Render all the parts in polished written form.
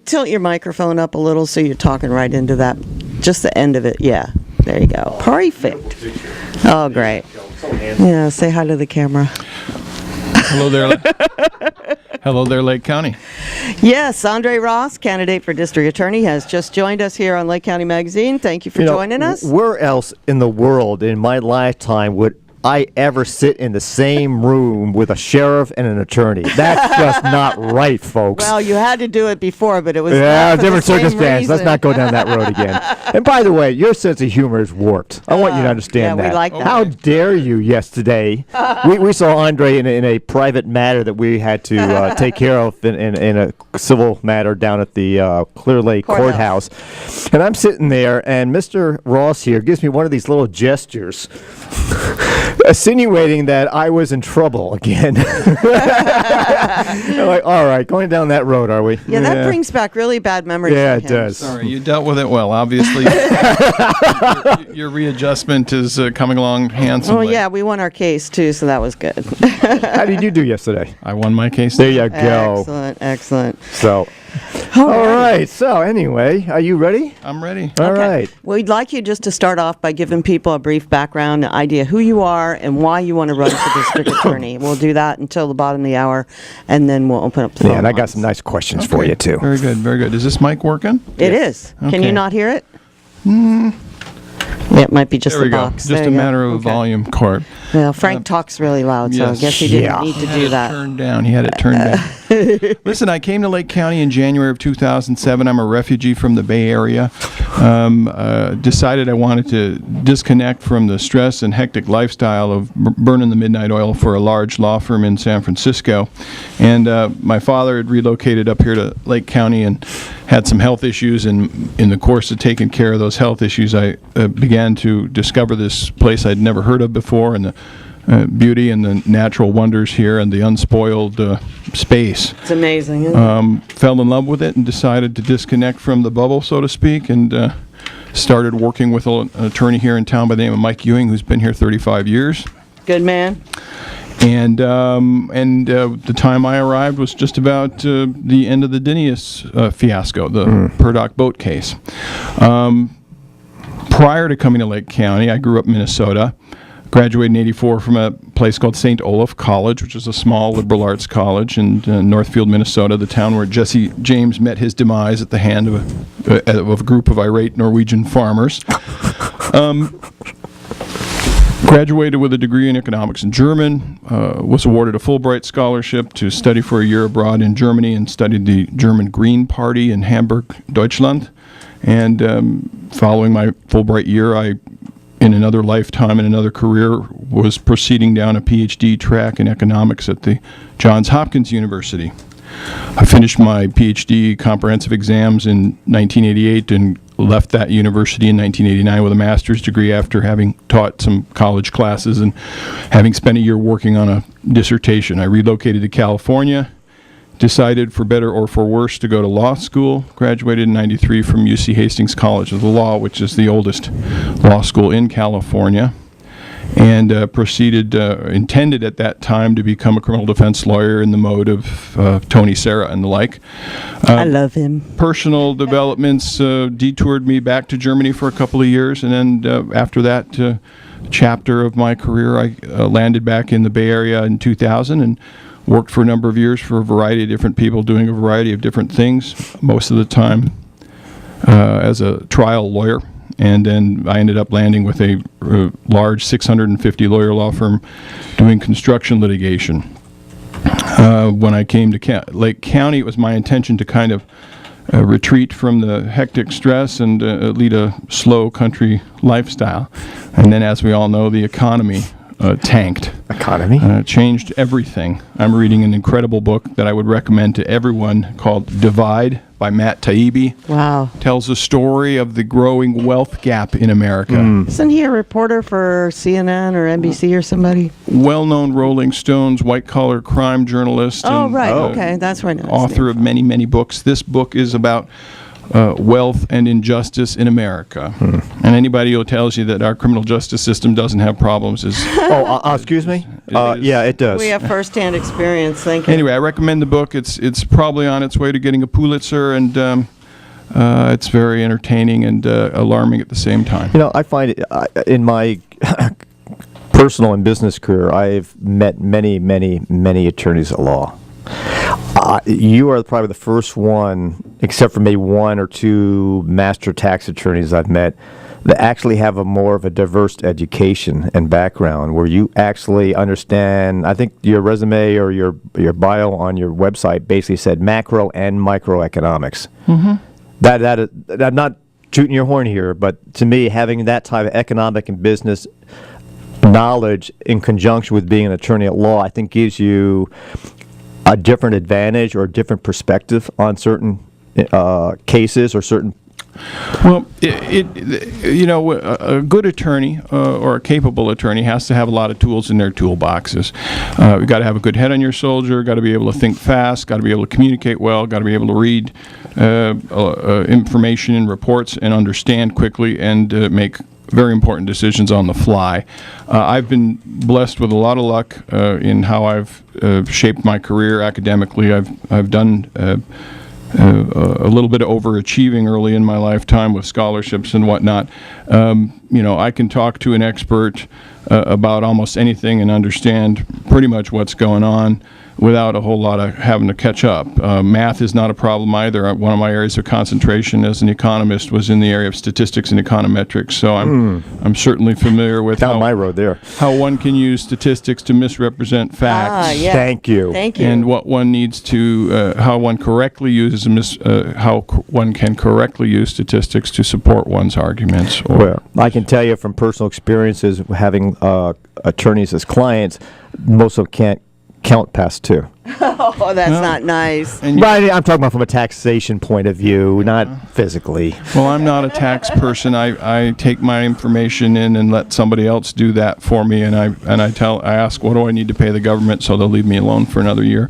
tilt your microphone up a little so you're talking right into that, just the end of it. Yeah, there you go. Perfect. Oh, great. Yeah, say hi to the camera. Hello there. Hello there, Lake County. Yes, Andre Ross, candidate for district attorney, has just joined us here on Lake County Magazine. Thank you for joining us. Where else in the world in my lifetime would I ever sit in the same room with a sheriff and an attorney? That's just not right, folks. Well, you had to do it before, but it was different circumstance. Let's not go down that road again. And by the way, your sense of humor is warped. I want you to understand that. We like that. How dare you yesterday? We saw Andre in a private matter that we had to take care of in a civil matter down at the Clear Lake Courthouse. And I'm sitting there, and Mr. Ross here gives me one of these little gestures, insinuating that I was in trouble again. I'm like, all right, going down that road, are we? Yeah, that brings back really bad memories. Yeah, for it him. does. Sorry, you dealt with it well. Obviously, your readjustment is coming along handsomely. Oh, yeah, we won our case, too, so that was good. How did you do yesterday? I won my case. There you go. Excellent, excellent. So, all right. So, anyway, are you ready? I'm ready. All right. We'd like you just to start off by giving people a brief background, an idea who you are and why you want to run for district attorney. We'll do that until the bottom of the hour, and then we'll open up the phone Yeah, and I got lines. some nice questions for you, too. Very good, very good. Is this mic working? It is. Can Okay. you not hear it? Yeah, it might be just There we the go. box. Just There a you go. matter of Okay. volume chord. Well, Frank talks really loud, so I Yes. guess he didn't Yeah. need to He do had that. it turned down. He had it turned down. Listen, I came to Lake County in January of 2007. I'm a refugee from the Bay Area. Decided I wanted to disconnect from the stress and hectic lifestyle of burning the midnight oil for a large law firm in San Francisco. And my father had relocated up here to Lake County and had some health issues. And in the course of taking care of those health issues, I began to discover this place I'd never heard of before, and the beauty and the natural wonders here and the unspoiled space. It's amazing, isn't it? Fell in love with it and decided to disconnect from the bubble, so to speak, and started working with an attorney here in town by the name of Mike Ewing, who's been here 35 years. Good man. And the time I arrived was just about the end of the Dinius fiasco, the Purdock boat case. Prior to coming to Lake County, I grew up in Minnesota. Graduated in '84 from a place called St. Olaf College, which is a small liberal arts college in Northfield, Minnesota, the town where Jesse James met his demise at the hand of a group of irate Norwegian farmers. Graduated with a degree in economics and German, was awarded a Fulbright scholarship to study for a year abroad in Germany, and studied the German Green Party in Hamburg, Deutschland. And following my Fulbright year, in another lifetime, in another career, was proceeding down a PhD track in economics at the Johns Hopkins University. I finished my PhD comprehensive exams in 1988 and left that university in 1989 with a master's degree after having taught some college classes and having spent a year working on a dissertation. I relocated to California, decided for better or for worse to go to law school, graduated in '93 from UC Hastings College of the Law, which is the oldest law school in California, and intended at that time to become a criminal defense lawyer in the mode of Tony Serra and the like. I love him. Personal developments detoured me back to Germany for a couple of years, and then after that chapter of my career, I landed back in the Bay Area in 2000 and worked for a number of years for a variety of different people doing a variety of different things, most of the time as a trial lawyer. And then I ended up landing with a large 650 lawyer law firm doing construction litigation. When I came to Lake County, it was my intention to kind of retreat from the hectic stress and lead a slow country lifestyle. And then, as we all know, the economy tanked. Changed everything. I'm reading an incredible book that I would recommend to everyone called Divide by Matt Taibbi. Wow. Tells the story of the growing wealth gap in America. Isn't he a reporter for CNN or NBC or somebody? Well-known Rolling Stones white-collar crime journalist. Oh, and, right. Okay, that's right. Author of many, many books. This book is about wealth and injustice in America. And anybody who tells you that our criminal justice system doesn't have problems is... Excuse me? is- Yeah, it does. We have firsthand experience. Thank you. Anyway, I recommend the book. It's probably on its way to getting a Pulitzer, and it's very entertaining and alarming at the same time. You know, I find it, in my personal and business career, I've met many, many, many attorneys at law. You are probably the first one, except for maybe one or two master tax attorneys I've met, that actually have a more of a diverse education and background, where you actually understand. I think your resume or your bio on your website basically said macro and microeconomics. Mm-hmm. I'm not tooting your horn here, but to me, having that type of economic and business knowledge in conjunction with being an attorney at law, I think gives you a different advantage or a different perspective on certain cases or certain... Well, a good attorney or a capable attorney has to have a lot of tools in their toolboxes. You've got to have a good head on your shoulder, got to be able to think fast, got to be able to communicate well, got to be able to read information and reports and understand quickly and make very important decisions on the fly. I've been blessed with a lot of luck in how I've shaped my career academically. I've done a little bit of overachieving early in my lifetime with scholarships and whatnot. I can talk to an expert about almost anything and understand pretty much what's going on without a whole lot of having to catch up. Math is not a problem either. One of my areas of concentration as an economist was in the area of statistics and econometrics, so I'm certainly familiar with Down my road there. how one can use statistics to misrepresent facts. Yeah. Thank you. Thank you. And what one needs to, how one correctly uses, one can correctly use statistics to support one's arguments. Well, I can tell you from personal experiences having attorneys as clients, most of them can't count past two. Oh, that's not nice. And But I'm talking about from a taxation point of view, not physically. well, I'm not a tax person. I take my information in and let somebody else do that for me, and I ask, what do I need to pay the government, so they'll leave me alone for another year.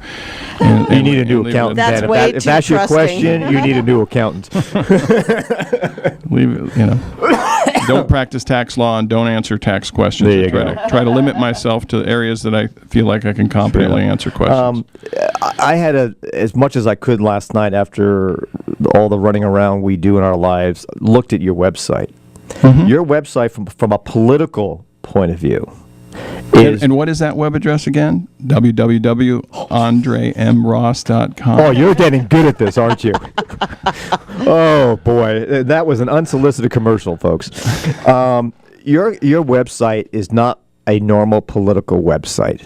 And, You need a new leave it- accountant. That's Dan. way If too that's your trusting. question, you need a new accountant. Leave it, don't practice tax law and don't answer tax questions. There you Try to limit myself to areas that I feel like I can competently answer questions. I had as much as I could last night after all the running around we do in our lives, looked at your website. Mm-hmm. Your website from a political point of view is... And what is that web address again? www.andremross.com. Oh, you're getting good at this, aren't you? Oh, boy. That was an unsolicited commercial, folks. Your website is not a normal political website,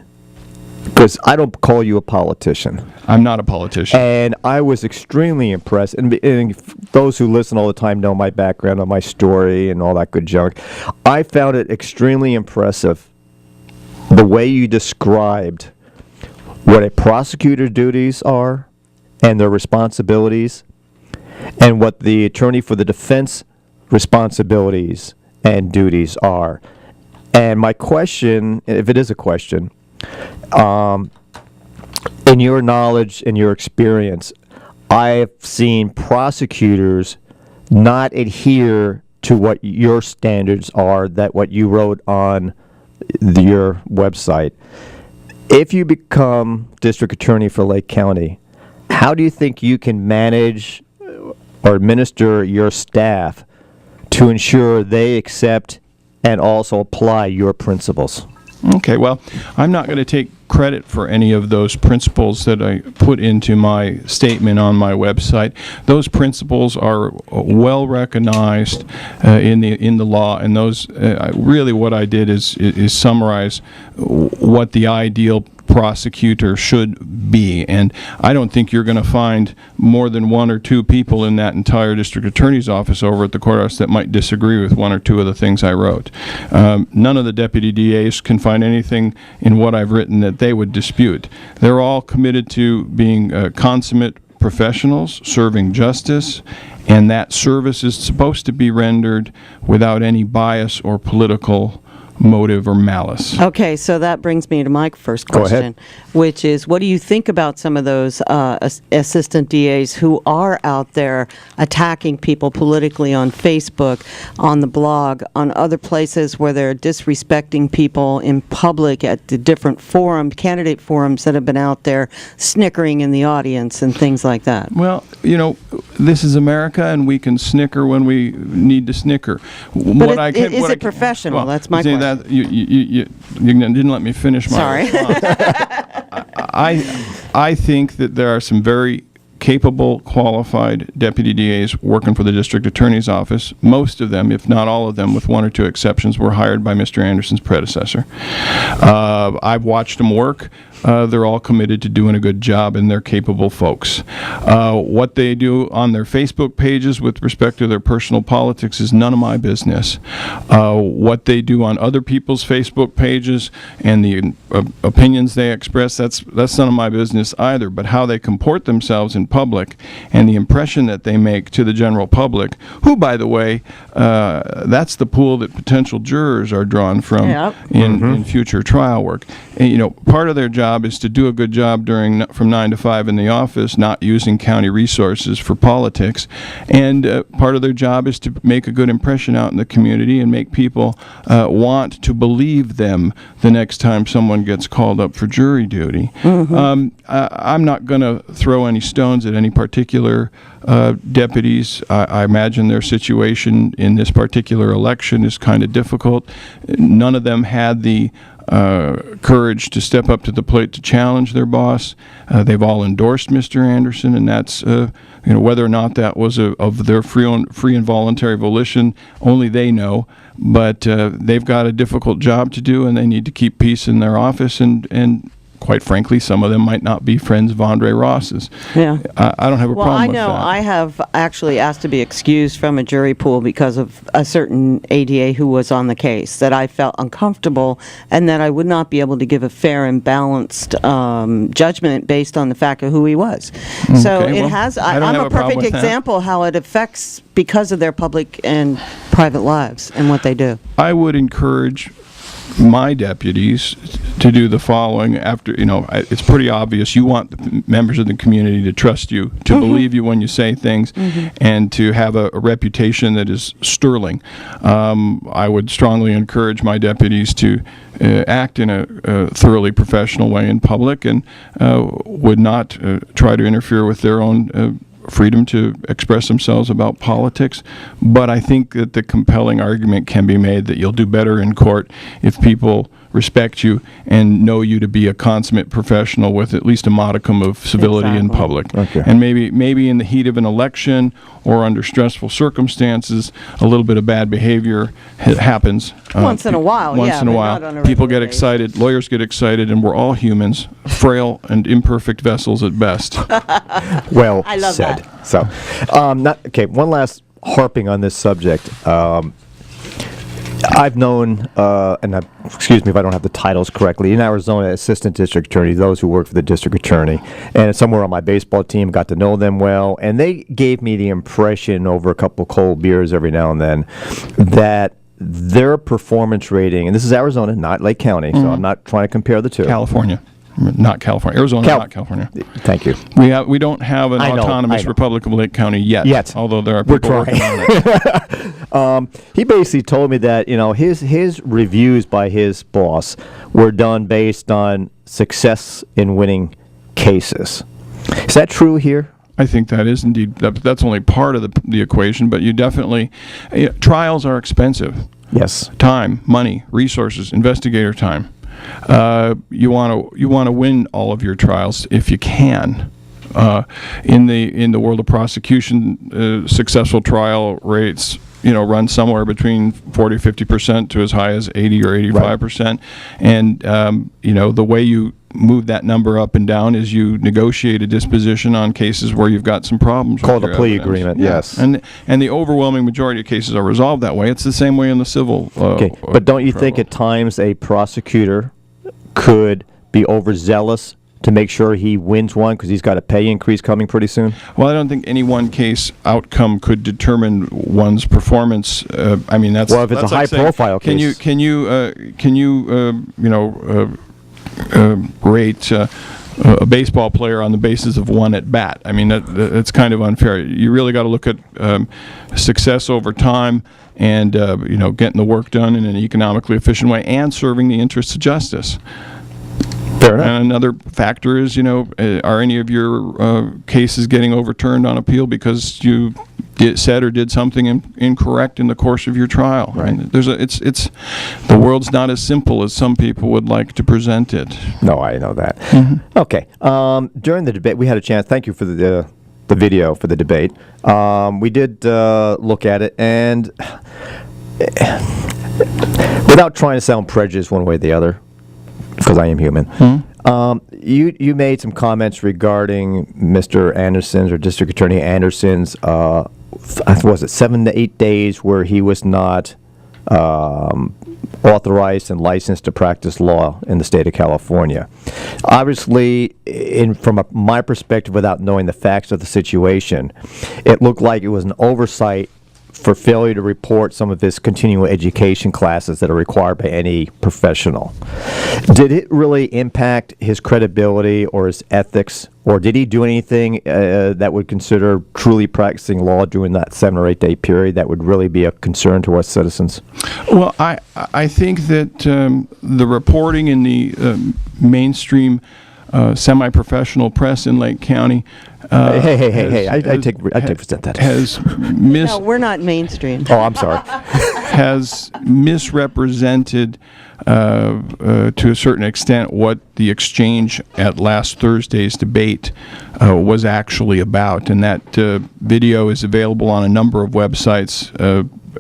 because I don't call you a politician. I'm not a politician. And I was extremely impressed. And those who listen all the time know my background and my story and all that good junk. I found it extremely impressive the way you described what a prosecutor's duties are and their responsibilities, and what the attorney for the defense responsibilities and duties are. And my question, if it is a question, in your knowledge and your experience, I have seen prosecutors not adhere to what your standards are, that what you wrote on your website. If you become district attorney for Lake County, how do you think you can manage or administer your staff to ensure they accept and also apply your principles? Okay, well, I'm not going to take credit for any of those principles that I put into my statement on my website. Those principles are well recognized in the law, and those really what I did is summarize what the ideal prosecutor should be. And I don't think you're going to find more than one or two people in that entire district attorney's office over at the courthouse that might disagree with one or two of the things I wrote. None of the deputy DAs can find anything in what I've written that they would dispute. They're all committed to being consummate professionals, serving justice, and that service is supposed to be rendered without any bias or political motive or malice. Okay, so that brings me to my first Go ahead. question, which is, what do you think about some of those assistant DAs who are out there attacking people politically on Facebook, on the blog, on other places where they're disrespecting people in public at the different candidate forums that have been out there, snickering in the audience and things like that? Well, this is America, and we can snicker when we need to snicker. But is it professional? That's my question. You didn't let me finish my Sorry. response. I think that there are some very capable, qualified deputy DAs working for the district attorney's office. Most of them, if not all of them, with one or two exceptions, were hired by Mr. Anderson's predecessor. I've watched them work. They're all committed to doing a good job, and they're capable folks. What they do on their Facebook pages with respect to their personal politics is none of my business. What they do on other people's Facebook pages and the opinions they express, that's none of my business either. But how they comport themselves in public and the impression that they make to the general public, who, by the way, that's the pool that potential jurors are drawn from in future trial work. And, part of their job is to do a good job from 9 to 5 in the office, not using county resources for politics. And part of their job is to make a good impression out in the community and make people want to believe them the next time someone gets called up for jury duty. I'm not going to throw any stones at any particular deputies. I imagine their situation in this particular election is kind of difficult. None of them had the courage to step up to the plate to challenge their boss. They've all endorsed Mr. Anderson, and that's whether or not that was of their free and voluntary volition, only they know. But they've got a difficult job to do, and they need to keep peace in their office. And quite frankly, some of them might not be friends of Andre Ross's. Yeah. I don't have a problem with that. Well, I know I have actually asked to be excused from a jury pool because of a certain ADA who was on the case, that I felt uncomfortable and that I would not be able to give a fair and balanced judgment based on the fact of who he was. So Okay, it well, has, I don't I'm have a a problem perfect with that. example how it affects because of their public and private lives and what they do. I would encourage my deputies to do the following. After, it's pretty obvious you want the members of the community to trust you, to believe you when you say things, and to have a reputation that is sterling. I would strongly encourage my deputies to act in a thoroughly professional way in public, and would not try to interfere with their own freedom to express themselves about politics. But I think that the compelling argument can be made that you'll do better in court if people respect you and know you to be a consummate professional with at least a modicum of civility in Exactly. public. Okay. And maybe in the heat of an election or under stressful circumstances, a little bit of bad behavior happens. Once in a while, Once yeah, in a but while. not on a People regular get basis. excited, lawyers get excited, and we're all humans, frail and imperfect vessels at best. Well I love said. that. So, one last harping on this subject. I've known, excuse me if I don't have the titles correctly, in Arizona, assistant district attorney, those who work for the district attorney, and somewhere on my baseball team, got to know them well, and they gave me the impression over a couple cold beers every now and then that their performance rating, and this is Arizona, not Lake County, so I'm not trying to compare the two. California. Not California. Arizona, not California. Thank you. We don't have an I know, autonomous I know. Republic of Lake County yet. Although there are We're people working trying. on it. He basically told me that his reviews by his boss were done based on success in winning cases. Is that true here? I think that is indeed. That's only part of the equation, but you definitely trials are expensive. Yes. Time, money, resources, investigator time. You want to win all of your trials if you can. In the world of prosecution, successful trial rates run somewhere between 40-50% to as high as 80 or 85%. And the way you move that number up and down is you negotiate a disposition on cases where you've got some problems. Called with a your plea evidence. agreement, Yeah. yes. And the overwhelming majority of cases are resolved that way. It's the same way in the civil. Okay, but don't you think trial. at times a prosecutor could be overzealous to make sure he wins one because he's got a pay increase coming pretty soon? Well, I don't think any one case outcome could determine one's performance. I mean, that's Well, if it's that's a like saying, high-profile case. Can you rate a baseball player on the basis of one at bat? I mean, that's kind of unfair. You really got to look at success over time, and getting the work done in an economically efficient way, and serving the interests of justice. Fair enough. And another factor is, are any of your cases getting overturned on appeal because you said or did something incorrect in the course of your trial? Right. And it's the world's not as simple as some people would like to present it. No, I know that. Mm-hmm. Okay. During the debate, we had a chance. Thank you for the video for the debate. We did look at it, and without trying to sound prejudiced one way or the other, because I am human. You made some comments regarding Mr. Anderson's, or District Attorney Anderson's, was it 7 to 8 days where he was not authorized and licensed to practice law in the state of California. Obviously, from my perspective, without knowing the facts of the situation, it looked like it was an oversight for failure to report some of his continuing education classes that are required by any professional. Did it really impact his credibility or his ethics, or did he do anything that would consider truly practicing law during that 7 or 8 day period that would really be a concern to us citizens? Well, I think that the reporting in the mainstream semi-professional press in Lake County Hey! I take that. No, we're not mainstream. Oh, I'm sorry. Has misrepresented to a certain extent what the exchange at last Thursday's debate was actually about, and that video is available on a number of websites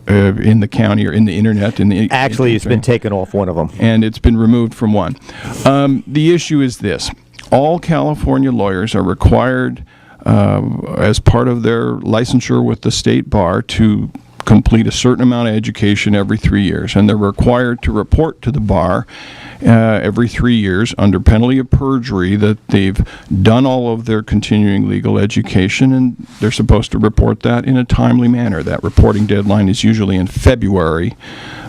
in the county or in the internet. Actually, it's been taken off one of them. And it's been removed from one. The issue is this. All California lawyers are required, as part of their licensure with the state bar, to complete a certain amount of education every 3 years, and they're required to report to the bar every 3 years under penalty of perjury that they've done all of their continuing legal education, and they're supposed to report that in a timely manner. That reporting deadline is usually in February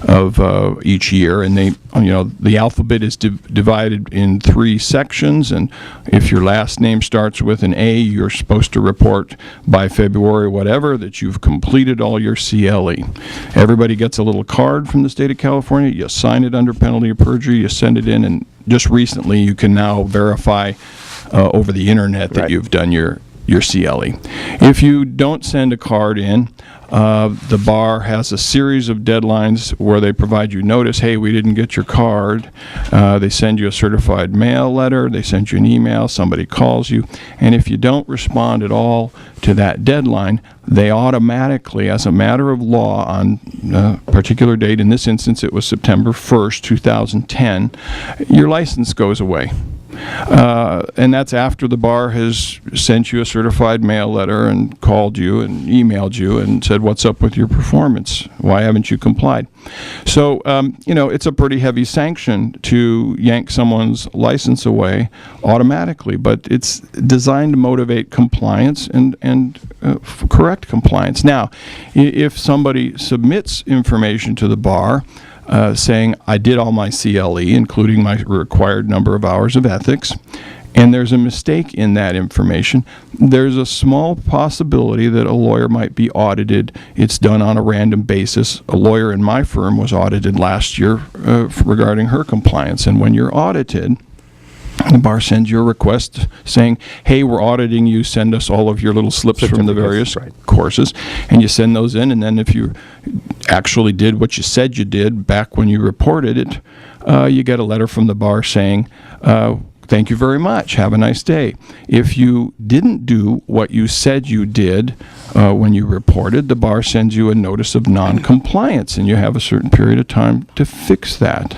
of each year, and the alphabet is divided in 3 sections, and if your last name starts with an A, you're supposed to report by February whatever that you've completed all your CLE. Everybody gets a little card from the state of California. You sign it under penalty of perjury, you send it in, and just recently you can now verify over the internet that you've done your CLE. If you don't send a card in, the bar has a series of deadlines where they provide you notice, hey, we didn't get your card. They send you a certified mail letter, they send you an email, somebody calls you, and if you don't respond at all to that deadline, they automatically, as a matter of law, on a particular date, in this instance it was September 1st, 2010, your license goes away. And that's after the bar has sent you a certified mail letter and called you and emailed you and said, what's up with your performance? Why haven't you complied? So, it's a pretty heavy sanction to yank someone's license away automatically, but it's designed to motivate compliance and correct compliance. Now, if somebody submits information to the bar saying, I did all my CLE, including my required number of hours of ethics, and there's a mistake in that information, there's a small possibility that a lawyer might be audited. It's done on a random basis. A lawyer in my firm was audited last year regarding her compliance, and when you're audited, the bar sends you a request saying, hey, we're auditing you, send us all of your little slips from the various courses, and you send those in, and then if you actually did what you said you did back when you reported it, you get a letter from the bar saying, thank you very much, have a nice day. If you didn't do what you said you did when you reported, the bar sends you a notice of non-compliance, and you have a certain period of time to fix that.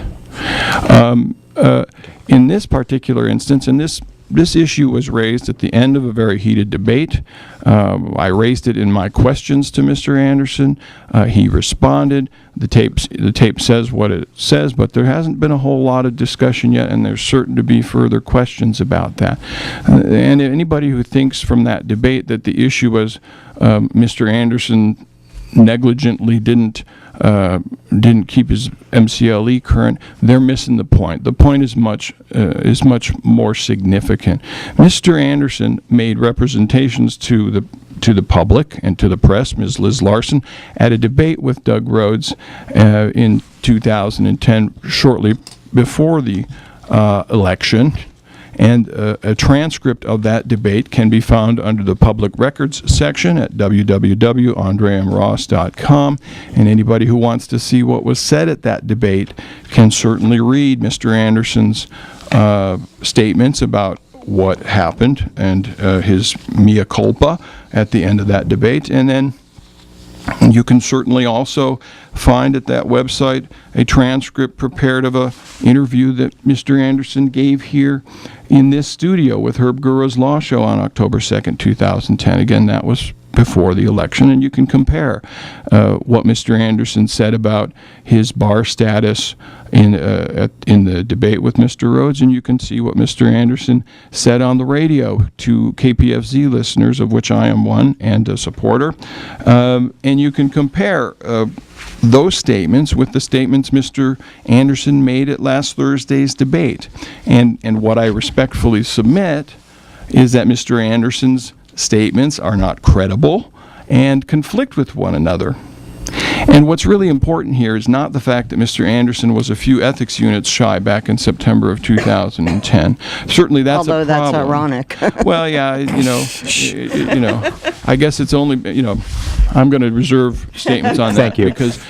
In this particular instance, and this this issue was raised at the end of a very heated debate. I raised it in my questions to Mr. Anderson. He responded. The tape says what it says, but there hasn't been a whole lot of discussion yet, and there's certain to be further questions about that. And anybody who thinks from that debate that the issue was Mr. Anderson negligently didn't keep his MCLE current, they're missing the point. The point is much more significant. Mr. Anderson made representations to the public and to the press, Ms. Liz Larson, at a debate with Doug Rhodes in 2010, shortly before the election. And a transcript of that debate can be found under the public records section at www.andreamross.com. And anybody who wants to see what was said at that debate can certainly read Mr. Anderson's statements about what happened and his mea culpa at the end of that debate. And then you can certainly also find at that website a transcript prepared of an interview that Mr. Anderson gave here in this studio with Herb Gura's Law Show on October 2nd, 2010. Again, that was before the election, and you can compare what Mr. Anderson said about his bar status in the debate with Mr. Rhodes, and you can see what Mr. Anderson said on the radio to KPFZ listeners, of which I am one and a supporter, and you can compare those statements with the statements Mr. Anderson made at last Thursday's debate. And what I respectfully submit is that Mr. Anderson's statements are not credible and conflict with one another. And what's really important here is not the fact that Mr. Anderson was a few ethics units shy back in September of 2010. Certainly that's Although a problem. that's ironic. Well, yeah, I guess it's only, I'm going to reserve statements on that. Thank you. Because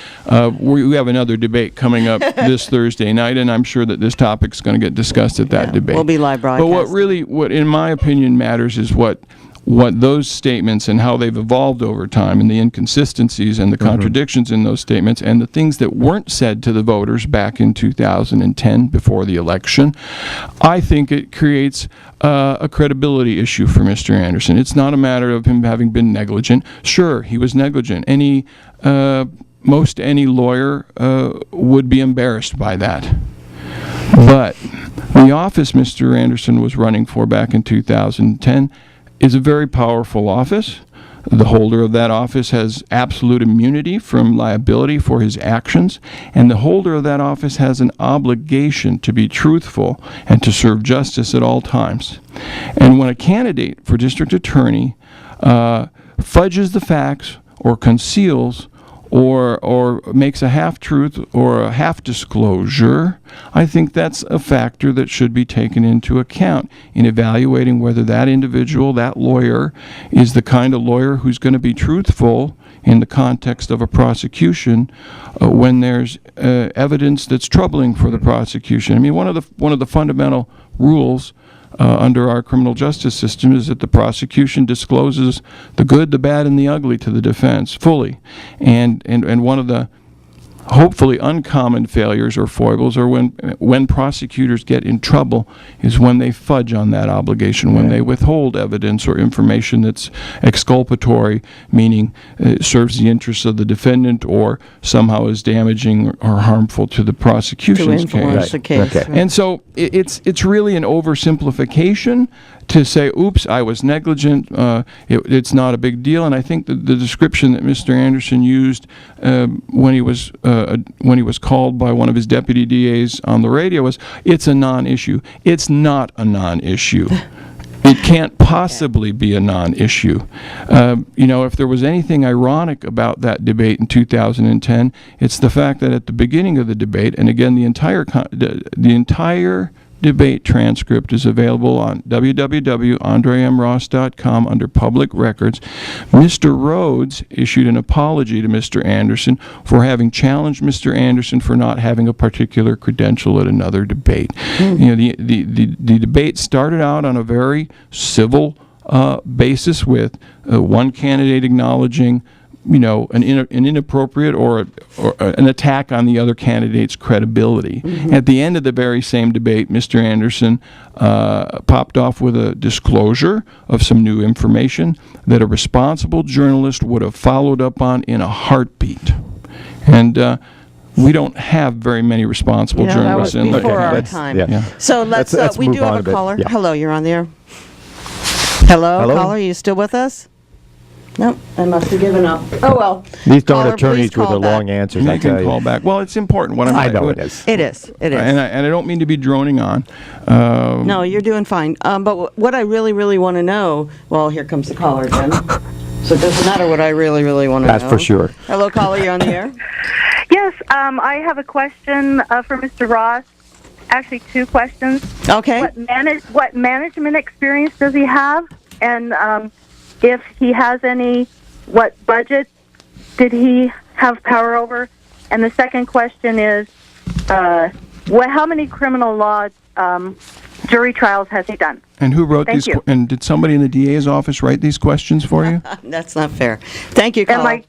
we have another debate coming up this Thursday night, and I'm sure that this topic's going to get discussed at that debate. We'll be live broadcasting. But what in my opinion matters is what those statements and how they've evolved over time, and the inconsistencies and the contradictions in those statements, and the things that weren't said to the voters back in 2010 before the election. I think it creates a credibility issue for Mr. Anderson. It's not a matter of him having been negligent. Sure, he was negligent. Most any lawyer would be embarrassed by that. But the office Mr. Anderson was running for back in 2010 is a very powerful office. The holder of that office has absolute immunity from liability for his actions, and the holder of that office has an obligation to be truthful and to serve justice at all times. And when a candidate for district attorney fudges the facts or conceals or makes a half-truth or a half-disclosure, I think that's a factor that should be taken into account in evaluating whether that individual, that lawyer, is the kind of lawyer who's going to be truthful in the context of a prosecution when there's evidence that's troubling for the prosecution. I mean, one of the fundamental rules under our criminal justice system is that the prosecution discloses the good, the bad, and the ugly to the defense fully. And one of the hopefully uncommon failures or foibles, or when prosecutors get in trouble, is when they fudge on that obligation, when they withhold evidence or information that's exculpatory, meaning it serves the interests of the defendant or somehow is damaging or harmful to the prosecution's to influence the case. Okay. And so it's really an oversimplification to say, oops, I was negligent, it's not a big deal. And I think that the description that Mr. Anderson used when he was called by one of his deputy DAs on the radio was, it's a non-issue. It's not a non-issue. It can't possibly be a non-issue. If there was anything ironic about that debate in 2010, it's the fact that at the beginning of the debate, and again, the entire debate transcript is available on www.andreamross.com under public records. Mr. Rhodes issued an apology to Mr. Anderson for having challenged Mr. Anderson for not having a particular credential at another debate. The debate started out on a very civil basis with one candidate acknowledging an inappropriate or an attack on the other candidate's credibility. At the end of the very same debate, Mr. Anderson popped off with a disclosure of some new information that a responsible journalist would have followed up on in a heartbeat. And we don't have very many responsible journalists that was in the before our That's- time. yeah. So let's we move do on have a a bit. caller. Yeah. Hello, you're on the air. Hello, Hello? caller, are you still with us? Nope, I must have given up. Oh, well. These darn Caller, attorneys please with call the long back. answers, I They can tell you. call back. Well, it's important. What I know it is. It is, it is. And I don't mean to be droning on. No, you're doing fine. But what I really, really want to know, well, here comes the caller again. So it doesn't matter what I really, really want to know. That's for sure. Hello, caller, you're on the air. Yes, I have a question for Mr. Ross. Actually, two questions. Okay. What management experience does he have? And if he has any, what budget did he have power over? And the second question is, how many criminal law jury trials has he done? And who wrote Thank these? you. And did somebody in the DA's office write these questions for you? That's not fair. Thank you, caller.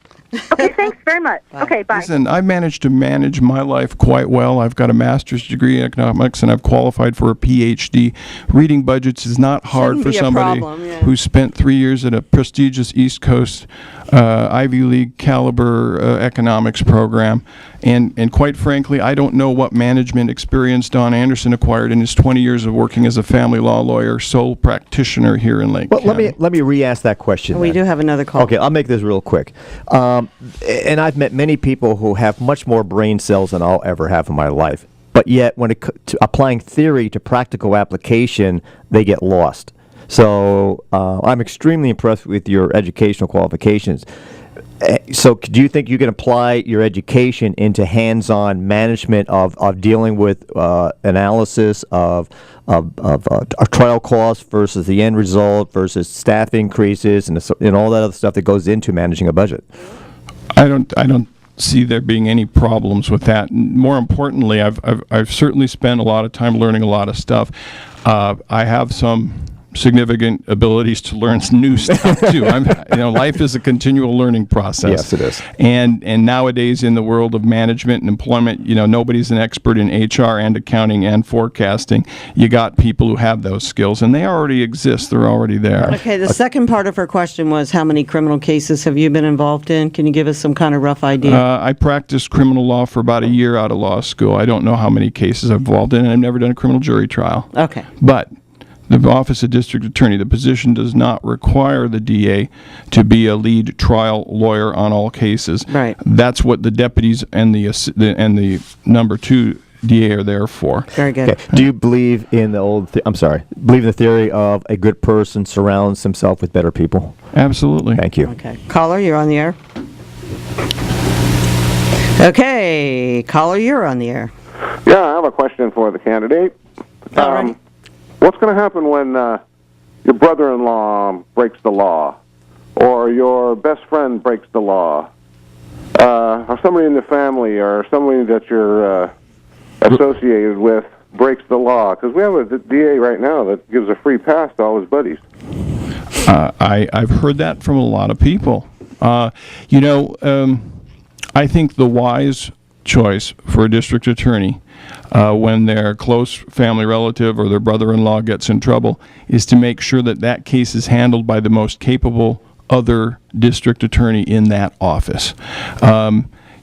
Okay, thanks very much. Okay, bye. Listen, I've managed to manage my life quite well. I've got a master's degree in economics, and I've qualified for a PhD. Reading budgets is not hard Shouldn't for be a somebody problem, yeah. who spent 3 years at a prestigious East Coast Ivy League caliber economics program. And quite frankly, I don't know what management experience Don Anderson acquired in his 20 years of working as a family law lawyer, sole practitioner here in Lake Well, County. let me re-ask that question. We then. do have another call. Okay, I'll make this real quick. And I've met many people who have much more brain cells than I'll ever have in my life. But yet, when it to applying theory to practical application, they get lost. So I'm extremely impressed with your educational qualifications. So do you think you can apply your education into hands-on management of dealing with analysis of trial costs versus the end result versus staff increases and all that other stuff that goes into managing a budget? I don't see there being any problems with that. More importantly, I've certainly spent a lot of time learning a lot of stuff. I have some significant abilities to learn new stuff too. Life is a continual learning process. Yes, it is. And nowadays in the world of management and employment, nobody's an expert in HR and accounting and forecasting. You got people who have those skills, and they already exist. They're already there. Okay, the second part of her question was, how many criminal cases have you been involved in? Can you give us some kind of rough idea? I practiced criminal law for about a year out of law school. I don't know how many cases I've involved in, and I've never done a criminal jury trial. Okay. But the Office of District Attorney, the position does not require the DA to be a lead trial lawyer on all cases. Right. That's what the deputies and the number 2 DA are there for. Very good. Okay. Do you believe in the believe in the theory of a good person surrounds himself with better people? Absolutely. Thank you. Okay. Caller, you're on the air. Okay. Caller, you're on the air. Yeah, I have a question for the candidate. All right. What's going to happen when your brother-in-law breaks the law, or your best friend breaks the law, or somebody in the family, or somebody that you're associated with breaks the law? Because we have a DA right now that gives a free pass to all his buddies. I've heard that from a lot of people. I think the wise choice for a district attorney when their close family relative or their brother-in-law gets in trouble is to make sure that case is handled by the most capable other district attorney in that office.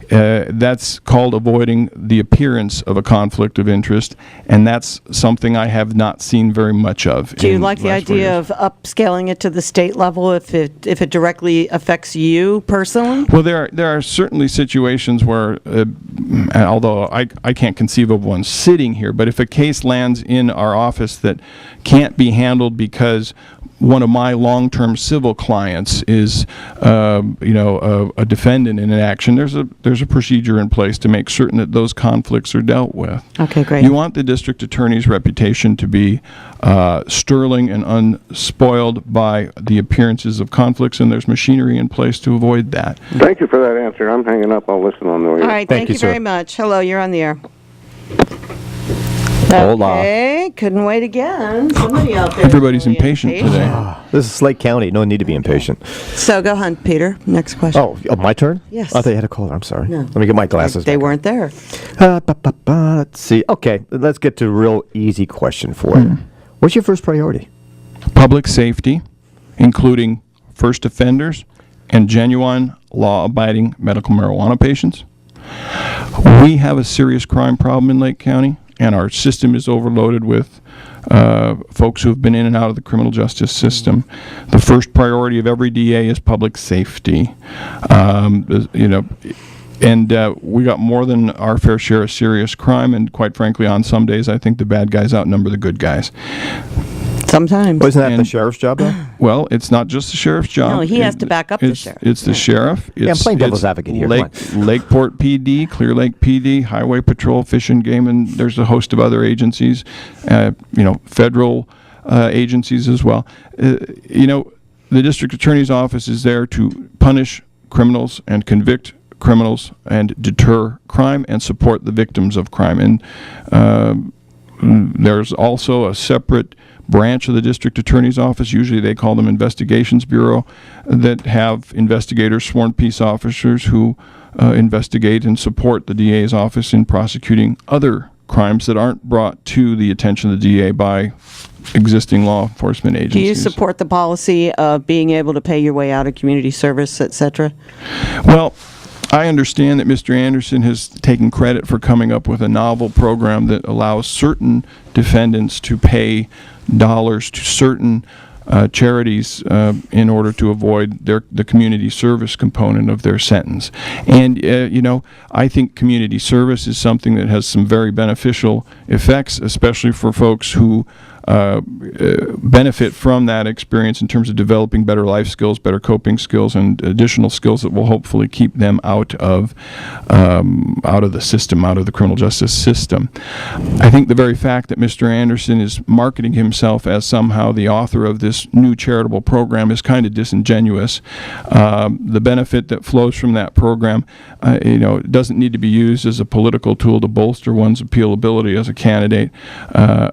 That's called avoiding the appearance of a conflict of interest, and that's something I have not seen very much of. Do you like the idea of upscaling it to the state level if it directly affects you personally? Well, there are certainly situations where, although I can't conceive of one sitting here, but if a case lands in our office that can't be handled because one of my long-term civil clients is, a defendant in an action, there's a procedure in place to make certain that those conflicts are dealt with. Okay, great. You want the district attorney's reputation to be sterling and unspoiled by the appearances of conflicts, and there's machinery in place to avoid that. Thank you for that answer. I'm hanging up. I'll listen on the way. All right, thank you sir. very much. Hello, you're on the air. Hola. Okay, couldn't wait again. Somebody out there. Everybody's impatient today. This is Slate County. No need to be impatient. So go ahead, Peter. Next question. Oh, my turn? Yes. I thought you had a caller. I'm sorry. No. Let me get my glasses. They back. weren't there. Let's see. Okay, let's get to a real easy question for you. What's your first priority? Public safety, including first offenders and genuine law-abiding medical marijuana patients. We have a serious crime problem in Lake County, and our system is overloaded with folks who have been in and out of the criminal justice system. The first priority of every DA is public safety. And we got more than our fair share of serious crime, and quite frankly, on some days, I think the bad guys outnumber the good guys. Sometimes. Well, isn't that the And- sheriff's job, though? Well, it's not just the sheriff's job. No, he has to back up the sheriff. It's the sheriff. I'm playing devil's advocate here. Come Lakeport PD, Clear Lake PD, Highway Patrol, Fish and Game, and there's a host of other agencies, federal agencies as well. The district attorney's office is there to punish criminals and convict criminals and deter crime and support the victims of crime. And there's also a separate branch of the district attorney's office, usually they call them investigations bureau, that have investigators, sworn peace officers who investigate and support the DA's office in prosecuting other crimes that aren't brought to the attention of the DA by existing law enforcement agencies. Do you support the policy of being able to pay your way out of community service, et cetera? Well, I understand that Mr. Anderson has taken credit for coming up with a novel program that allows certain defendants to pay dollars to certain charities in order to avoid the community service component of their sentence. And, I think community service is something that has some very beneficial effects, especially for folks who benefit from that experience in terms of developing better life skills, better coping skills, and additional skills that will hopefully keep them out of the system, out of the criminal justice system. I think the very fact that Mr. Anderson is marketing himself as somehow the author of this new charitable program is kind of disingenuous. The benefit that flows from that program, doesn't need to be used as a political tool to bolster one's appealability as a candidate,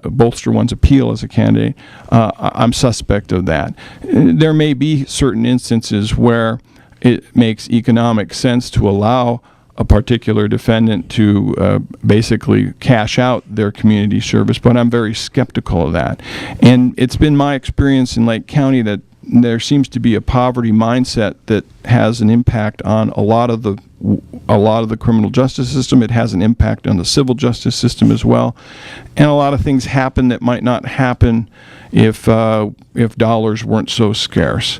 bolster one's appeal as a candidate. I'm suspect of that. There may be certain instances where it makes economic sense to allow a particular defendant to basically cash out their community service, but I'm very skeptical of that. And it's been my experience in Lake County that there seems to be a poverty mindset that has an impact on a lot of the criminal justice system. It has an impact on the civil justice system as well, and a lot of things happen that might not happen if dollars weren't so scarce.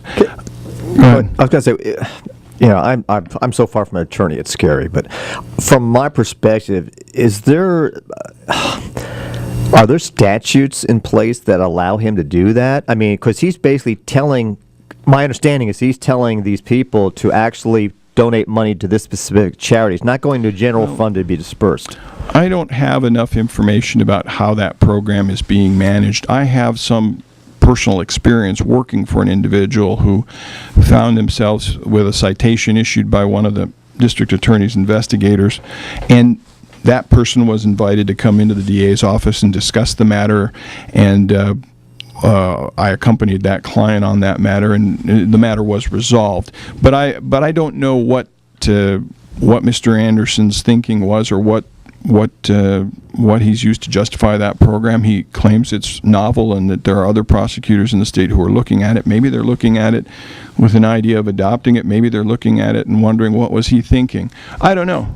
I was going to say, I'm so far from an attorney, it's scary. But from my perspective, are there statutes in place that allow him to do that? I mean, because he's basically my understanding is he's telling these people to actually donate money to this specific charity. It's not going to a general fund to be dispersed. I don't have enough information about how that program is being managed. I have some personal experience working for an individual who found themselves with a citation issued by one of the district attorney's investigators, and that person was invited to come into the DA's office and discuss the matter, and I accompanied that client on that matter, and the matter was resolved. But I don't know what Mr. Anderson's thinking was, or what he's used to justify that program. He claims it's novel and that there are other prosecutors in the state who are looking at it. Maybe they're looking at it with an idea of adopting it. Maybe they're looking at it and wondering what was he thinking. I don't know.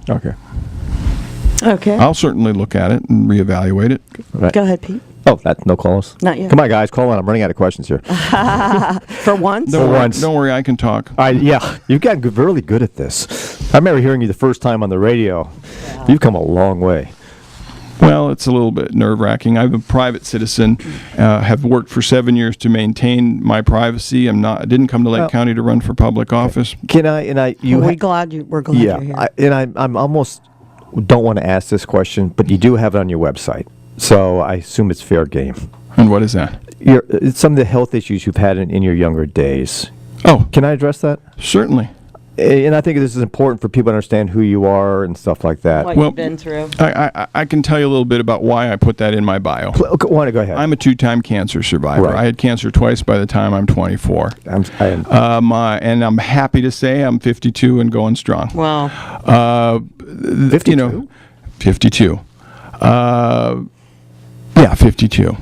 Okay. I'll certainly look at it and reevaluate it. Right. Go ahead, Pete. Oh, no calls? Not yet. Come on, guys, call in. I'm running out of questions here. For once? For once. Don't worry, I can talk. Yeah, you've gotten really good at this. I remember hearing you the first time on the radio. Yeah. You've come a long way. Well, it's a little bit nerve-wracking. I'm a private citizen, have worked for 7 years to maintain my privacy. I didn't come to Lake County to run for public office. We're glad you're here. I'm almost don't want to ask this question, but you do have it on your website, so I assume it's fair game. And what is that? Some of the health issues you've had in your younger days. Oh. Can I address that? Certainly. And I think this is important for people to understand who you are and stuff like that. What you've been through. I can tell you a little bit about why I put that in my bio. Want to go ahead? I'm a 2-time cancer survivor. Right. I had cancer twice by the time I'm 24. And I'm happy to say I'm 52 and going strong. Wow. 52? You know, 52. Yeah, 52.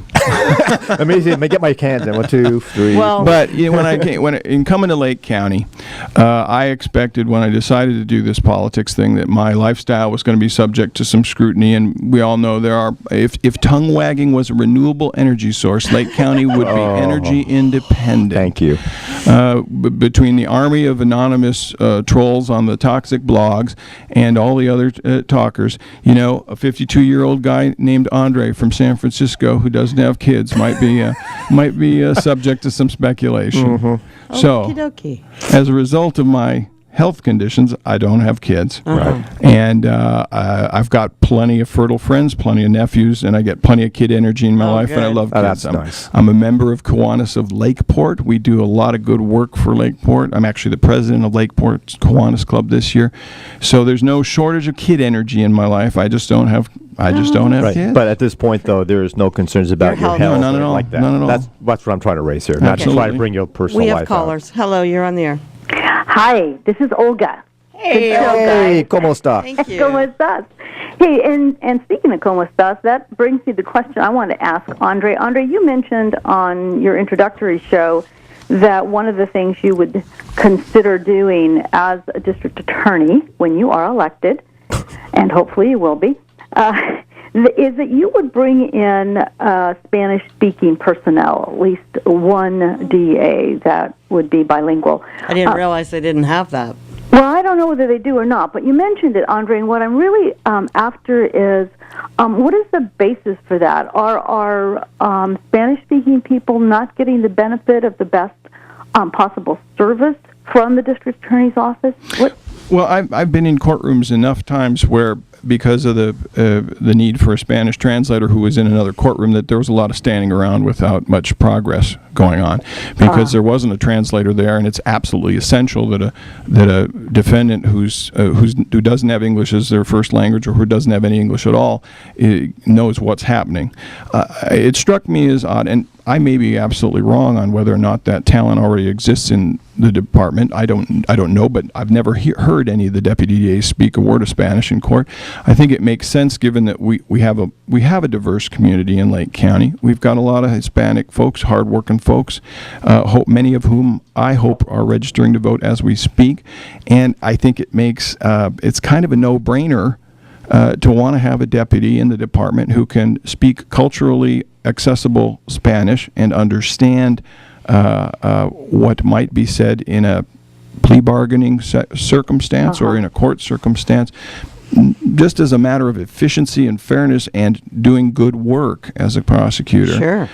Let me get my cans in. 1, 2, 3. Well, But you know, in coming to Lake County, I expected when I decided to do this politics thing that my lifestyle was going to be subject to some scrutiny. And we all know there are. If tongue wagging was a renewable energy source, Lake County would be energy independent. Thank you. Between the army of anonymous trolls on the toxic blogs and all the other talkers, you know, a 52-year-old guy named Andre from San Francisco who doesn't have kids might be subject to some speculation. Mm-hmm. So, Okey-dokey. as a result of my health conditions, I don't have kids. Right. And I've got plenty of fertile friends, plenty of nephews, and I get plenty of kid energy in my life, and I good. love Oh, kids. that's nice. I'm a member of Kiwanis of Lakeport. We do a lot of good work for Lakeport. I'm actually the president of Lakeport's Kiwanis Club this year. So there's no shortage of kid energy in my life. I just don't have Right. kids. But at this point, though, there is no concerns about Your your health. health. No, none at or all. Like that. None at all. That's what I'm trying to raise here. Not to try to Absolutely. bring your personal We life have callers. Hello, you're on the air. Hi, this is Olga. Hey, out. Hey, ¿cómo está? Thank you. ¿Cómo estás? Hey, and speaking of ¿cómo estás, that brings me the question I want to ask Andre. Andre, you mentioned on your introductory show that one of the things you would consider doing as a district attorney when you are elected, and hopefully you will be, is that you would bring in Spanish-speaking personnel, at least one DA that would be bilingual. I didn't realize they didn't have that. Well, I don't know whether they do or not, but you mentioned it, Andre, and what I'm really after is what is the basis for that? Are Spanish-speaking people not getting the benefit of the best possible service from the district attorney's office? What? Well, I've been in courtrooms enough times where, because of the need for a Spanish translator who was in another courtroom, that there was a lot of standing around without much progress going on, because there wasn't a translator there, and it's absolutely essential that a defendant who doesn't have English as their first language, or who doesn't have any English at all, knows what's happening. It struck me as odd, and I may be absolutely wrong on whether or not that talent already exists in the department. I don't know, but I've never heard any of the deputy DAs speak a word of Spanish in court. I think it makes sense, given that we have a diverse community in Lake County. We've got a lot of Hispanic folks, hardworking folks, many of whom I hope are registering to vote as we speak. And I think it makes it's kind of a no-brainer to want to have a deputy in the department who can speak culturally accessible Spanish and understand what might be said in a plea bargaining circumstance or in a court circumstance, just as a matter of efficiency and fairness and doing good work as a prosecutor. Sure.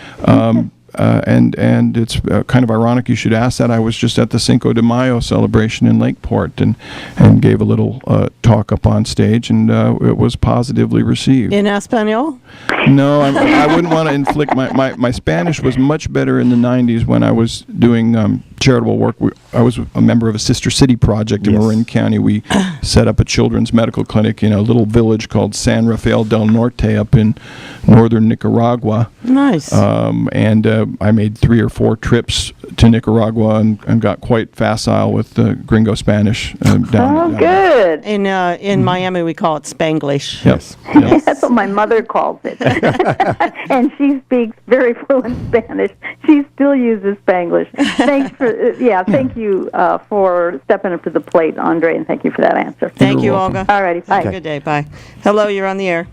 And it's kind of ironic you should ask that. I was just at the Cinco de Mayo celebration in Lakeport and gave a little talk up on stage, and it was positively received. In Espanol? No, I wouldn't want to inflict my Spanish was much better in the 90s when I was doing charitable work. I was a member of a Sister City project in Marin County. We set up a children's medical clinic in a little village called San Rafael del Norte up in northern Nicaragua. Nice. And I made 3 or 4 trips to Nicaragua and got quite facile with Gringo Spanish. Down Good. In Miami, we call it Spanglish. Yes. That's what my mother calls it. And she speaks very fluent Spanish. She still uses Spanglish. Thanks for, thank you for stepping up to the plate, Andre, and thank you for that answer. Thank you, Olga. All righty, bye. Have a good day. Bye. Hello, you're on the air.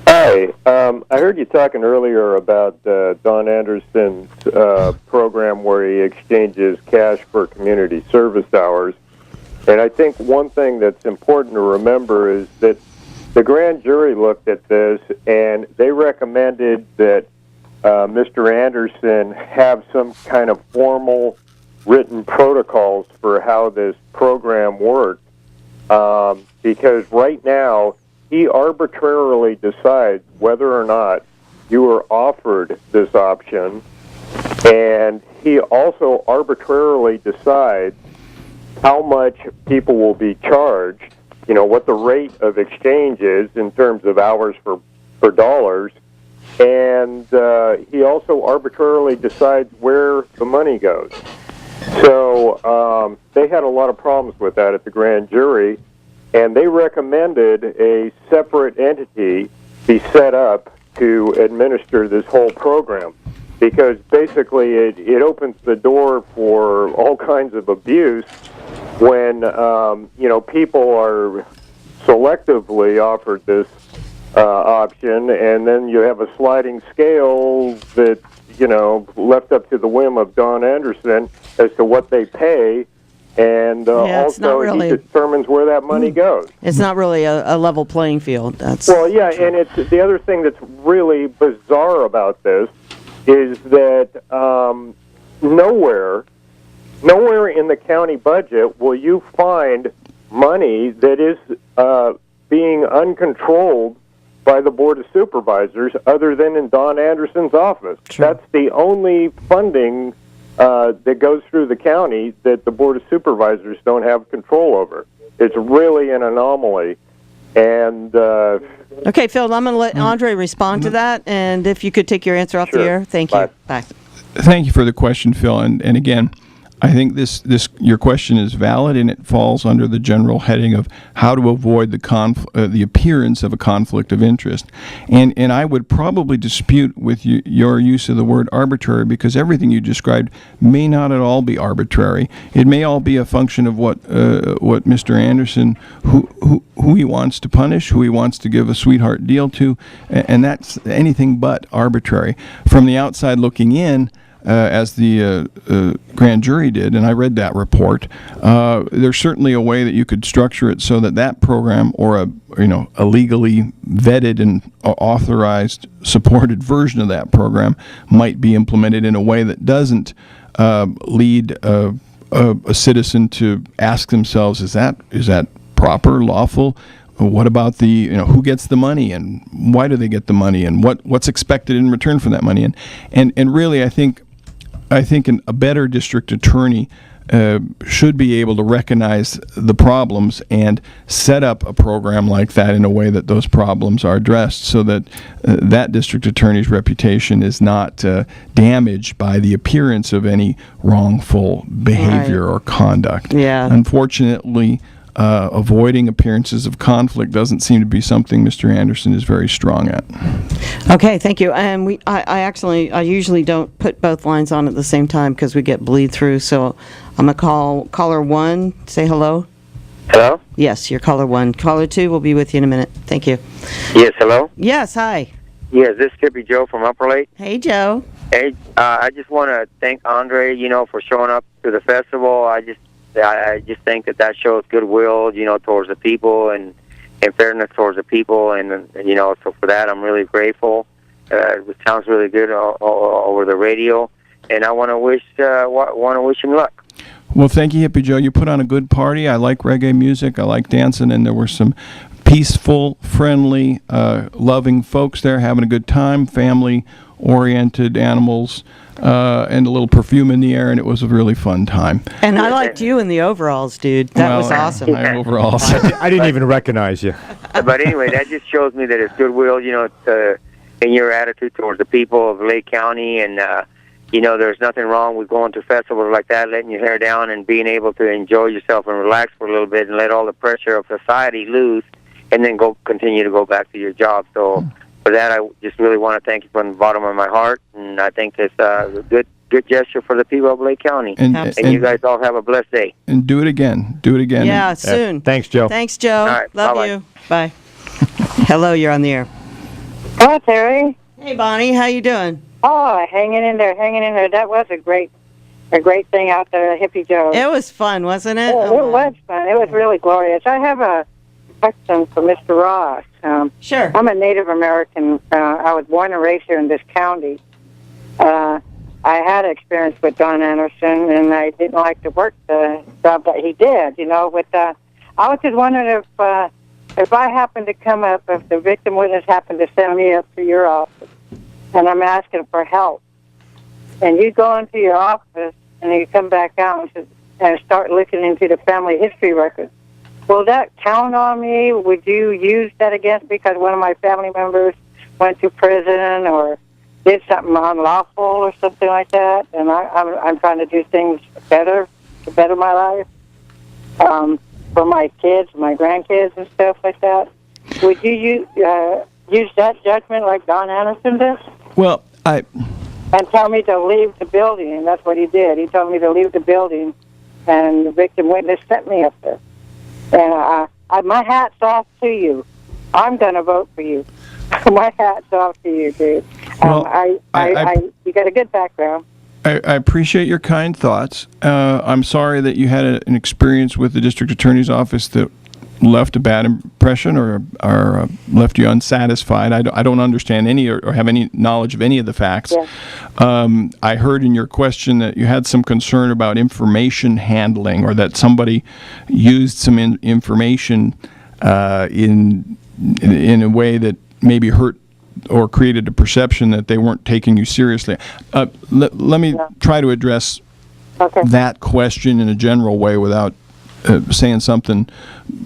Hi. I heard you talking earlier about Don Anderson's program where he exchanges cash for community service hours. And I think one thing that's important to remember is that the grand jury looked at this and they recommended that Mr. Anderson have some kind of formal written protocols for how this program worked. Because right now, he arbitrarily decides whether or not you are offered this option, and he also arbitrarily decides how much people will be charged, what the rate of exchange is in terms of hours for dollars, and he also arbitrarily decides where the money goes. So they had a lot of problems with that at the grand jury, and they recommended a separate entity be set up to administer this whole program, because basically it opens the door for all kinds of abuse when people are selectively offered this option, and then you have a sliding scale that left up to the whim of Don Anderson as to what they pay, and also he determines where that money goes. It's not really a level playing field. That's well, yeah, and it's the other thing that's really bizarre about this is that nowhere in the county budget will you find money that is being uncontrolled by the Board of Supervisors other than in Don Anderson's office. True. That's the only funding that goes through the county that the Board of Supervisors don't have control over. It's really an anomaly. And okay, Phil, I'm going to let Andre respond to that, and if you could take your answer off the air. Thank you. Bye. Thank you for the question, Phil. And again, I think this your question is valid, and it falls under the general heading of how to avoid the appearance of a conflict of interest. And I would probably dispute with your use of the word arbitrary, because everything you described may not at all be arbitrary. It may all be a function of what Mr. Anderson, who he wants to punish, who he wants to give a sweetheart deal to, and that's anything but arbitrary. From the outside looking in, as the grand jury did, and I read that report, there's certainly a way that you could structure it so that program, or a legally vetted and authorized, supported version of that program, might be implemented in a way that doesn't lead a citizen to ask themselves, is that proper, lawful? What about the, who gets the money, and why do they get the money, and what's expected in return for that money? And really, I think a better district attorney should be able to recognize the problems and set up a program like that in a way that those problems are addressed, so that that district attorney's reputation is not damaged by the appearance of any wrongful behavior or conduct. Yeah. Unfortunately, avoiding appearances of conflict doesn't seem to be something Mr. Anderson is very strong at. Okay, thank you. And I usually don't put both lines on at the same time because we get bleed through. So I'm gonna call caller 1. Say hello. Hello? Yes, you're caller 1. Caller 2 will be with you in a minute. Thank you. Yes, hello? Yes, hi. Yes, this is Skippy Joe from Upper Lake. Hey, Joe. Hey, I just want to thank Andre, for showing up to the festival. I just think that shows goodwill, towards the people and fairness towards the people, and so for that I'm really grateful. It sounds really good over the radio, and I want to wish him luck. Well, thank you, Hippie Joe. You put on a good party. I like reggae music. I like dancing, and there were some peaceful, friendly, loving folks there having a good time, family-oriented animals, and a little perfume in the air, and it was a really fun time. And I liked you in the overalls, dude. That was awesome. I have overalls. I didn't even recognize you. But anyway, that just shows me that it's goodwill, in your attitude towards the people of Lake County, and there's nothing wrong with going to festivals like that, letting your hair down and being able to enjoy yourself and relax for a little bit and let all the pressure of society loose, and then continue to go back to your job. So for that, I just really want to thank you from the bottom of my heart, and I think it's a good gesture for the people of Lake County. And you guys all have a blessed day. And do it again. Do it again. Yeah, soon. Thanks, Joe. Thanks, Joe. All right, Love bye-bye. you. Bye. Hello, you're on the air. Hello, Terry. Hey, Bonnie, how you doing? Oh, hanging in there. That was a great thing out there, Hippie Joe. It was fun, wasn't it? It was fun. It was really glorious. I have a question for Mr. Ross. Sure. I'm a Native American. I was born and raised here in this county. I had experience with Don Anderson, and I didn't like to work the job that he did. I was just wondering if I happened to come up, if the victim witness happened to send me up to your office, and I'm asking for help, and you go into your office and you come back out and say, and start looking into the family history records. Will that count on me? Would you use that against me because one of my family members went to prison or did something unlawful or something like that, and I'm trying to do things better to better my life for my kids, my grandkids, and stuff like that? Would you use that judgment like Don Anderson did? Well, And tell me to leave the building, and that's what he did. He told me to leave the building, and the victim witness sent me up there. And my hat's off to you. I'm going to vote for you. My hat's off to you, dude. Well, you got a good background. I appreciate your kind thoughts. I'm sorry that you had an experience with the district attorney's office that left a bad impression or left you unsatisfied. I don't understand any or have any knowledge of any of the facts. Yeah. I heard in your question that you had some concern about information handling, or that somebody used some information in a way that maybe hurt or created a perception that they weren't taking you seriously. Let me try to address that question in a general way without saying something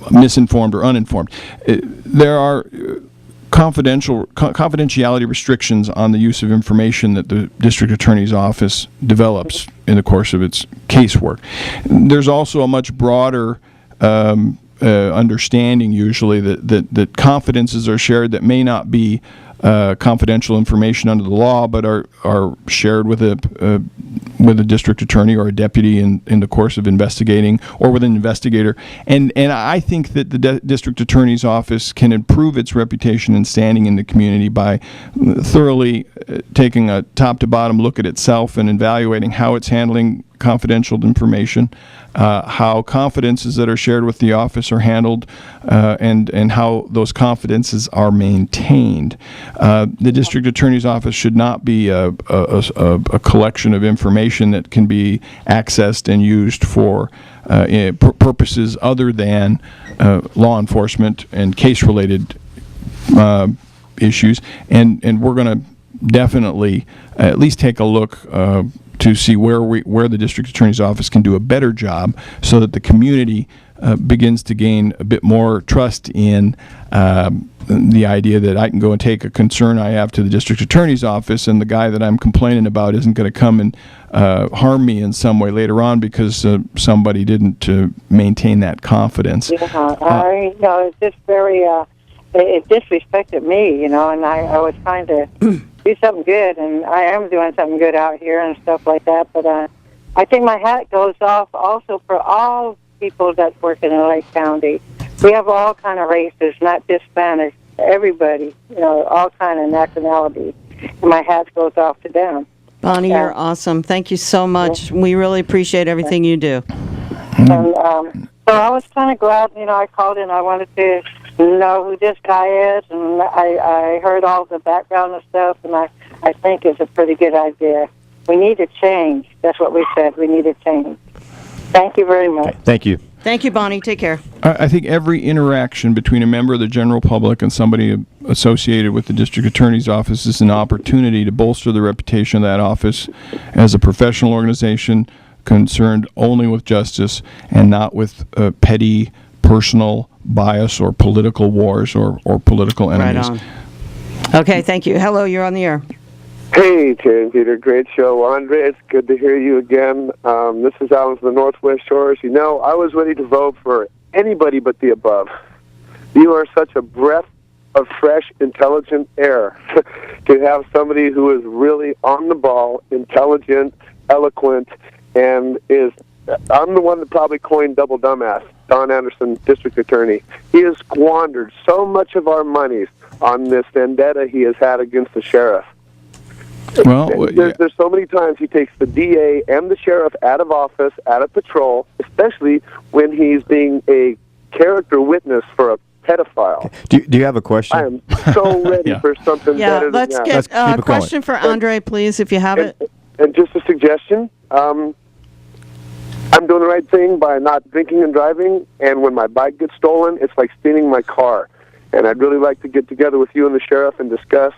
misinformed or uninformed. There are confidentiality restrictions on the use of information that the district attorney's office develops in the course of its casework. There's also a much broader understanding usually that confidences are shared that may not be confidential information under the law, but are shared with a district attorney or a deputy in the course of investigating, or with an investigator. And I think that the district attorney's office can improve its reputation and standing in the community by thoroughly taking a top to bottom look at itself and evaluating how it's handling confidential information, how confidences that are shared with the office are handled, and how those confidences are maintained. The district attorney's office should not be a collection of information that can be accessed and used for purposes other than law enforcement and case-related issues. And we're going to definitely at least take a look to see where the district attorney's office can do a better job, so that the community begins to gain a bit more trust in the idea that I can go and take a concern I have to the district attorney's office, and the guy that I'm complaining about isn't going to come and harm me in some way later on because somebody didn't maintain that confidence. It's just very, it disrespected me, and I was trying to do something good, and I am doing something good out here and stuff like that, but I think my hat goes off also for all people that work in Lake County. We have all kind of races, not just Spanish. Everybody, all kind of nationalities. And my hat goes off to them. Bonnie, you're awesome. Thank you so much. We really appreciate everything you do. And so I was kind of glad, I called in. I wanted to know who this guy is, and I heard all the background and stuff, and I think it's a pretty good idea. We need to change. That's what we said. We need to change. Thank you very much. Thank you. Thank you, Bonnie. Take care. I think every interaction between a member of the general public and somebody associated with the district attorney's office is an opportunity to bolster the reputation of that office as a professional organization concerned only with justice and not with petty personal bias or political wars or political enemies. Right on. Okay, thank you. Hello, you're on the air. Hey, Terry and Peter, great show. Andre, it's good to hear you again. This is Alan from the Northwest Shores. I was ready to vote for anybody but the above. You are such a breath of fresh, intelligent air to have somebody who is really on the ball, intelligent, eloquent, and I'm the one that probably coined double dumbass, Don Anderson, district attorney. He has squandered so much of our monies on this vendetta he has had against the sheriff. Well, there's so many times he takes the DA and the sheriff out of office, out of patrol, especially when he's being a character witness for a pedophile. Do you have a question? I am so ready for something better than let's that. get a question for Andre, please, if you have it. And just a suggestion, I'm doing the right thing by not drinking and driving, and when my bike gets stolen, it's like stealing my car. And I'd really like to get together with you and the sheriff and discuss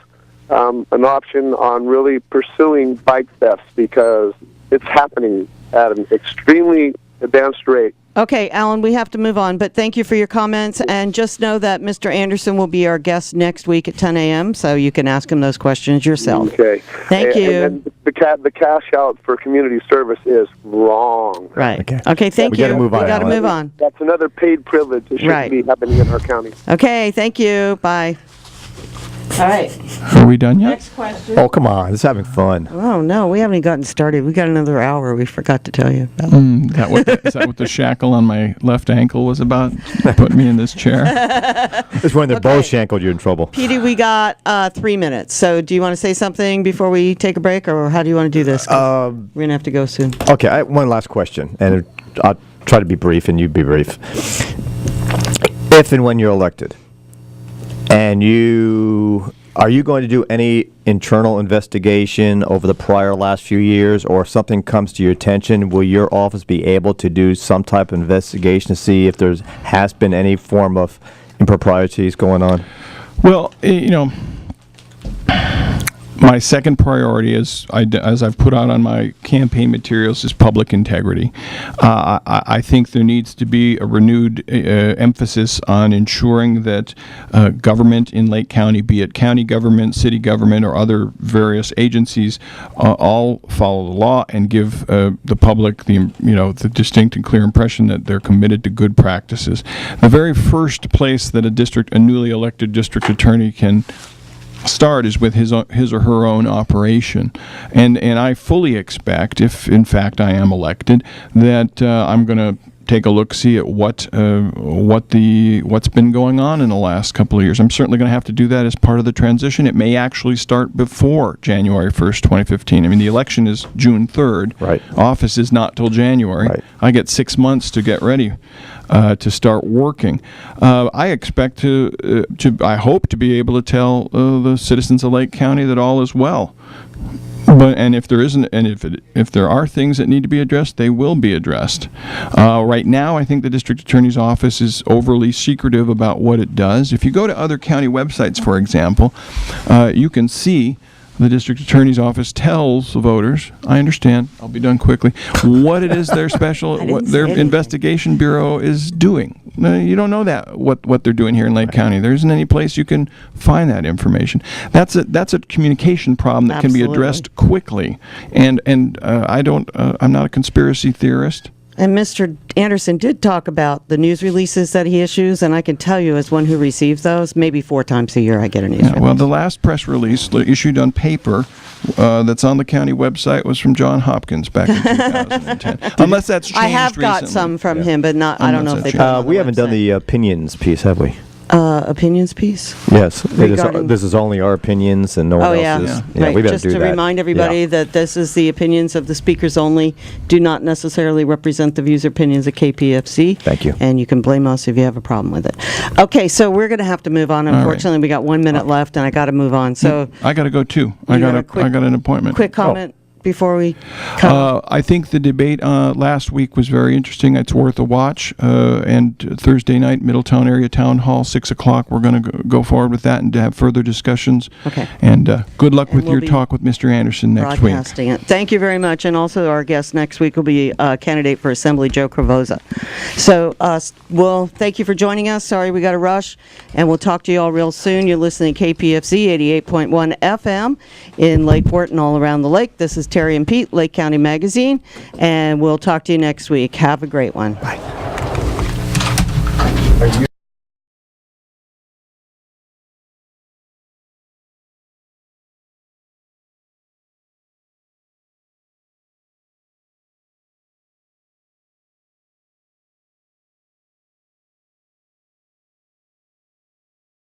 an option on really pursuing bike thefts, because it's happening at an extremely damn straight. Okay, Alan, we have to move on, but thank you for your comments. And just know that Mr. Anderson will be our guest next week at 10 a.m., so you can ask him those questions yourself. Okay. Thank you. And the cash out for community service is wrong. Right. Okay, thank you. We got to move on. We got to Alan. move on. That's another paid privilege. It shouldn't Right. be happening in our county. Okay, thank you. Bye. All right. Are we done yet? Next question. Oh, come on. It's having fun. Oh, no, we haven't even gotten started. We got another hour we forgot to tell you about. Is that what the shackle on my left ankle was about? Put me in this chair. It's when they're both shankled, you're in trouble. Petey, we got 3 minutes. So do you want to say something before we take a break, or how do you want to do this? 'Cause we're going to have to go soon. Okay, one last question, and I'll try to be brief, and you be brief. If and when you're elected, and are you going to do any internal investigation over the prior last few years, or if something comes to your attention, will your office be able to do some type of investigation to see if there has been any form of improprieties going on? Well, my second priority, as I've put out on my campaign materials, is public integrity. I think there needs to be a renewed emphasis on ensuring that government in Lake County, be it county government, city government, or other various agencies, all follow the law and give the public the distinct and clear impression that they're committed to good practices. The very first place that a newly elected district attorney can start is with his or her own operation, and I fully expect, if in fact I am elected, that I'm going to take a look-see at what's been going on in the last couple of years. I'm certainly going to have to do that as part of the transition. It may actually start before January 1st, 2015. I mean, the election is June 3rd. Right. Office is not till January. Right. I get 6 months to get ready to start working. I expect I hope to be able to tell the citizens of Lake County that all is well. And if there isn't, and if there are things that need to be addressed, they will be addressed. Right now, I think the district attorney's office is overly secretive about what it does. If you go to other county websites, for example, you can see the district attorney's office tells the voters, I understand, I'll be done quickly, what it is what their investigation bureau is doing. You don't know that, what they're doing here in Lake County. There isn't any place you can find that information. That's a communication problem that can be addressed quickly. And I'm not a conspiracy theorist. And Mr. Anderson did talk about the news releases that he issues, and I can tell you, as one who receives those, maybe 4 times a year I get a news release. Well, the last press release issued on paper that's on the county website was from John Hopkins back in 2010. Unless that's changed I have got recently. some from him, but not. I don't know if they put it on the We haven't done website. the opinions piece, have we? Opinions piece? Yes. Regarding- This is only our opinions and no one Oh, yeah. else's. Right. We better Just do to that. remind everybody Yeah. that this is the opinions of the speakers only, do not necessarily represent the views or opinions of KPFC. Thank you. And you can blame us if you have a problem with it. Okay, so we're going to have to move on. right. Unfortunately, we got 1 minute left, and I got to move on. So, I got to go too. I You got a got an appointment. quick comment before we come. I think the debate last week was very interesting. It's worth a watch. And Thursday night, Middletown Area Town Hall, 6 o'clock. We're going to go forward with that and to have further discussions. Okay. And good luck with we'll your be talk with Mr. Anderson next week. Broadcasting it. Thank you very much. And also our guest next week will be candidate for Assembly, Joe Cravoza. So, well, thank you for joining us. Sorry we got to rush. And we'll talk to you all real soon. You're listening to KPFC 88.1 FM in Lakeport and all around the lake. This is Terry and Pete, Lake County Magazine. And we'll talk to you next week. Have a great one. Bye.